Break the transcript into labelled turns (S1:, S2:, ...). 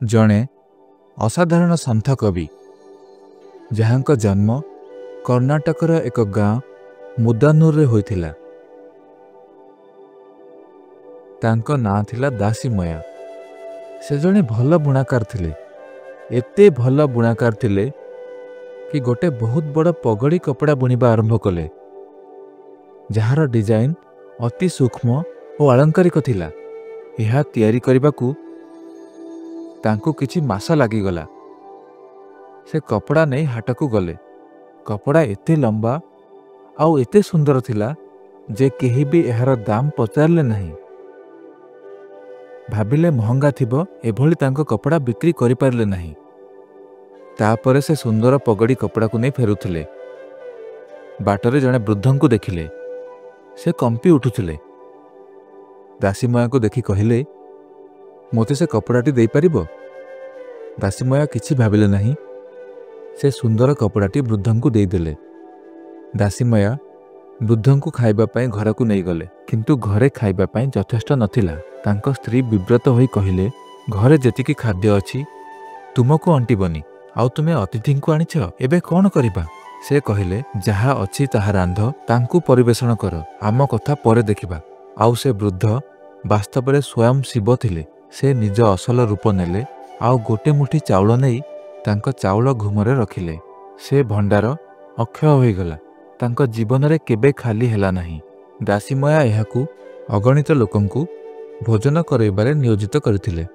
S1: जणे असाधारण सन्थ कवि जहाँको जन्म कर्णाटकर एक गाँ मुदानूर रे होइथिला। तांको नाँ थिला दासीमया। से जणे भल बुणाकार थिले। एते भल बुणाकार थिले कि गोटे बहुत बड़ पगड़ी कपड़ा बुणिबा आरंभ कले, जहार डिजाइन अति सूक्ष्म और आलंकारिक थिला। यह तैयारी करबाकू तांको किछि मास लागिगला। से कपड़ा नहीं हाटकू गले। कपड़ा एते लंबा आउ एते सुंदर थिला जे केही भी एहार दाम पचारले नहीं। भाबिले महंगा थिबो एभली तांको कपड़ा बिक्री करि पारले नहीं। तापरे से सुंदर पगड़ी कपड़ा को नहीं फेरुथिले। बाटरे जने वृद्धं को देखिले। से कंपी उठुथिले। दासीमया को देखि कहिले, मोते से कपड़ाटी दे पारिबो? दासीमया किछि भाबिले नहीं। से सुंदर कपड़ाटी वृद्धं को दे देले। दासीमया वृद्धं को खाइबा पई घर को नहीं गले, किंतु घरे खाइबा पई यथेष्ट नथिला। तांको स्त्री विव्रत होई कहिले, घरे जेतिकी खाद्य अछि तुमको अंटिबनी, आउ तुमे अतिथि को आनिछ, एबे कोन करिबा? से कहिले, जहा अछि ताहा रांध, तांकु परिवेषण कर, आम कथा परे देखिबा। आउ से वृद्ध वास्तव में स्वयं शिव थिले। से निज असल रूप नेले, आउ गोटे मुठी चाउल नहीं तांको चाउल घुमरे रखिले। से भंडार अक्षय होईगला। तांको जीवन रे केबे खाली हेला नहीं। दासीमया एहाकू अगणित लोकंकु भोजन करैबारे नियोजित करथिले।